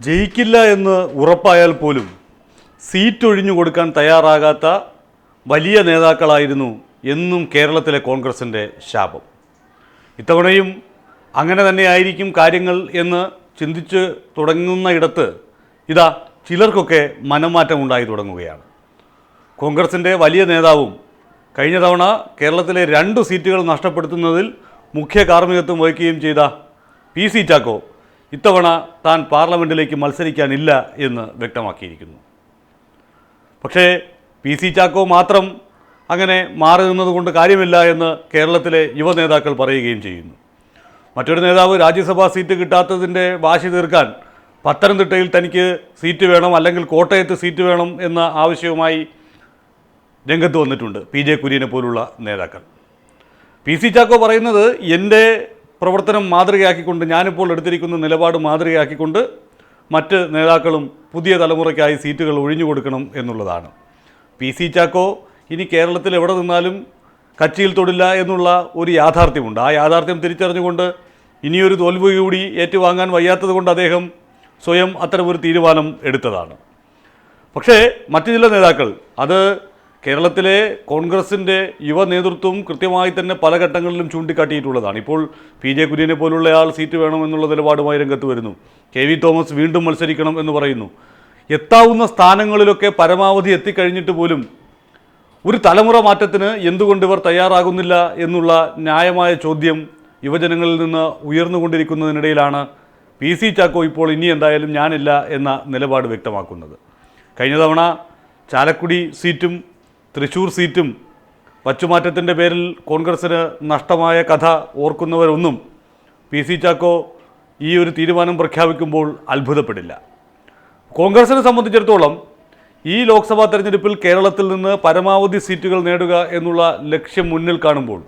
ജയിക്കില്ല എന്ന് ഉറപ്പായാൽ പോലും സീറ്റ് ഒഴിഞ്ഞു കൊടുക്കാൻ തയ്യാറാകാത്ത വലിയ നേതാക്കളായിരുന്നു എന്നും കേരളത്തിലെ കോൺഗ്രസിൻ്റെ ശാപം. ഇത്തവണയും അങ്ങനെ തന്നെയായിരിക്കും കാര്യങ്ങൾ എന്ന് ചിന്തിച്ച് തുടങ്ങുന്നയിടത്ത് ഇതാ ചിലർക്കൊക്കെ മനംമാറ്റം ഉണ്ടായി തുടങ്ങുകയാണ്. കോൺഗ്രസിൻ്റെ വലിയ നേതാവും കഴിഞ്ഞ തവണ കേരളത്തിലെ 2 സീറ്റുകൾ നഷ്ടപ്പെടുത്തുന്നതിൽ മുഖ്യ കാർമ്മികത്വം വഹിക്കുകയും ചെയ്ത PC ചാക്കോ ഇത്തവണ താൻ പാർലമെൻറ്റിലേക്ക് മത്സരിക്കാനില്ല എന്ന് വ്യക്തമാക്കിയിരിക്കുന്നു. പക്ഷേ PC ചാക്കോ മാത്രം അങ്ങനെ മാറി നിന്നതുകൊണ്ട് കാര്യമില്ല എന്ന് കേരളത്തിലെ യുവ നേതാക്കൾ പറയുകയും ചെയ്യുന്നു. മറ്റൊരു നേതാവ് രാജ്യസഭാ സീറ്റ് കിട്ടാത്തതിൻ്റെ വാശി തീർക്കാൻ പത്തനംതിട്ടയിൽ തനിക്ക് സീറ്റ് വേണം, അല്ലെങ്കിൽ കോട്ടയത്ത് സീറ്റ് വേണം എന്ന ആവശ്യവുമായി രംഗത്ത് വന്നിട്ടുണ്ട് PJ കുര്യനെ പോലുള്ള നേതാക്കൾ. PC ചാക്കോ പറയുന്നത് എൻ്റെ പ്രവർത്തനം മാതൃകയാക്കിക്കൊണ്ട്, ഞാനിപ്പോൾ എടുത്തിരിക്കുന്ന നിലപാട് മാതൃകയാക്കിക്കൊണ്ട് മറ്റ് നേതാക്കളും പുതിയ തലമുറയ്ക്കായി സീറ്റുകൾ ഒഴിഞ്ഞു കൊടുക്കണം എന്നുള്ളതാണ്. PC ചാക്കോ ഇനി കേരളത്തിൽ എവിടെ നിന്നാലും കച്ചിയിൽ തൊടില്ല എന്നുള്ള ഒരു യാഥാർത്ഥ്യമുണ്ട്. ആ യാഥാർത്ഥ്യം തിരിച്ചറിഞ്ഞുകൊണ്ട് ഇനിയൊരു തോൽവി കൂടി ഏറ്റുവാങ്ങാൻ വയ്യാത്തത് കൊണ്ട് അദ്ദേഹം സ്വയം അത്തരമൊരു തീരുമാനം എടുത്തതാണ്. പക്ഷേ മറ്റു ചില നേതാക്കൾ, അത് കേരളത്തിലെ കോൺഗ്രസിൻ്റെ യുവ നേതൃത്വം കൃത്യമായി തന്നെ പല ഘട്ടങ്ങളിലും ചൂണ്ടിക്കാട്ടിയിട്ടുള്ളതാണ്. ഇപ്പോൾ PJ കുര്യനെ പോലുള്ളയാൾ സീറ്റ് വേണമെന്നുള്ള നിലപാടുമായി രംഗത്ത് വരുന്നു. KV തോമസ് വീണ്ടും മത്സരിക്കണം എന്ന് പറയുന്നു. എത്താവുന്ന സ്ഥാനങ്ങളിലൊക്കെ പരമാവധി എത്തിക്കഴിഞ്ഞിട്ട് പോലും ഒരു തലമുറ മാറ്റത്തിന് എന്തുകൊണ്ട് ഇവർ തയ്യാറാകുന്നില്ല എന്നുള്ള ന്യായമായ ചോദ്യം യുവജനങ്ങളിൽ നിന്ന് ഉയർന്നുകൊണ്ടിരിക്കുന്നതിനിടയിലാണ് PC ചാക്കോ ഇപ്പോൾ ഇനി എന്തായാലും ഞാനില്ല എന്ന നിലപാട് വ്യക്തമാക്കുന്നത്. കഴിഞ്ഞ തവണ ചാലക്കുടി സീറ്റും തൃശ്ശൂർ സീറ്റും വച്ചുമാറ്റത്തിൻ്റെ പേരിൽ കോൺഗ്രസ്സിന് നഷ്ടമായ കഥ ഓർക്കുന്നവരൊന്നും PC ചാക്കോ ഈ ഒരു തീരുമാനം പ്രഖ്യാപിക്കുമ്പോൾ അത്ഭുതപ്പെടില്ല. കോൺഗ്രസിനെ സംബന്ധിച്ചിടത്തോളം ഈ ലോക്സഭാ തെരഞ്ഞെടുപ്പിൽ കേരളത്തിൽ നിന്ന് പരമാവധി സീറ്റുകൾ നേടുക എന്നുള്ള ലക്ഷ്യം മുന്നിൽ കാണുമ്പോൾ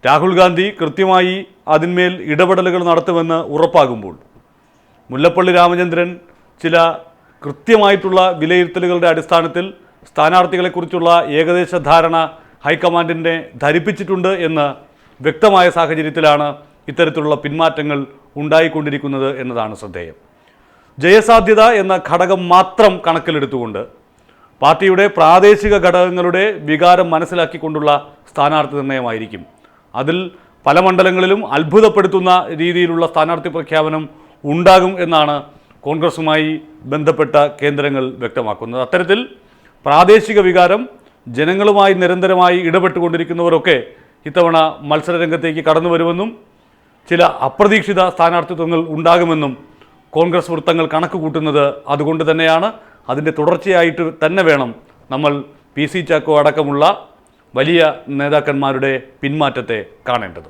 രാഹുൽ ഗാന്ധി കൃത്യമായി അതിന്മേൽ ഇടപെടലുകൾ നടത്തുമെന്ന് ഉറപ്പാകുമ്പോൾ മുല്ലപ്പള്ളി രാമചന്ദ്രൻ ചില കൃത്യമായിട്ടുള്ള വിലയിരുത്തലുകളുടെ അടിസ്ഥാനത്തിൽ സ്ഥാനാർത്ഥികളെക്കുറിച്ചുള്ള ഏകദേശ ധാരണ ഹൈക്കമാൻഡിനെ ധരിപ്പിച്ചിട്ടുണ്ട് എന്ന് വ്യക്തമായ സാഹചര്യത്തിലാണ് ഇത്തരത്തിലുള്ള പിന്മാറ്റങ്ങൾ ഉണ്ടായിക്കൊണ്ടിരിക്കുന്നത് എന്നതാണ് ശ്രദ്ധേയം. ജയസാധ്യത എന്ന ഘടകം മാത്രം കണക്കിലെടുത്തുകൊണ്ട് പാർട്ടിയുടെ പ്രാദേശിക ഘടകങ്ങളുടെ വികാരം മനസ്സിലാക്കിക്കൊണ്ടുള്ള സ്ഥാനാർത്ഥി നിർണയമായിരിക്കും. അതിൽ പല മണ്ഡലങ്ങളിലും അത്ഭുതപ്പെടുത്തുന്ന രീതിയിലുള്ള സ്ഥാനാർത്ഥി പ്രഖ്യാപനം ഉണ്ടാകും എന്നാണ് കോൺഗ്രസുമായി ബന്ധപ്പെട്ട കേന്ദ്രങ്ങൾ വ്യക്തമാക്കുന്നത്. അത്തരത്തിൽ പ്രാദേശിക വികാരം ജനങ്ങളുമായി നിരന്തരമായി ഇടപെട്ടുകൊണ്ടിരിക്കുന്നവരൊക്കെ ഇത്തവണ മത്സരരംഗത്തേക്ക് കടന്നു വരുമെന്നും ചില അപ്രതീക്ഷിത സ്ഥാനാർത്ഥിത്വങ്ങൾ ഉണ്ടാകുമെന്നും കോൺഗ്രസ് വൃത്തങ്ങൾ കണക്ക് കൂട്ടുന്നത് അതുകൊണ്ട് തന്നെയാണ്. അതിൻ്റെ തുടർച്ചയായിട്ട് തന്നെ വേണം നമ്മൾ PC ചാക്കോ അടക്കമുള്ള വലിയ നേതാക്കന്മാരുടെ പിന്മാറ്റത്തെ കാണേണ്ടത്.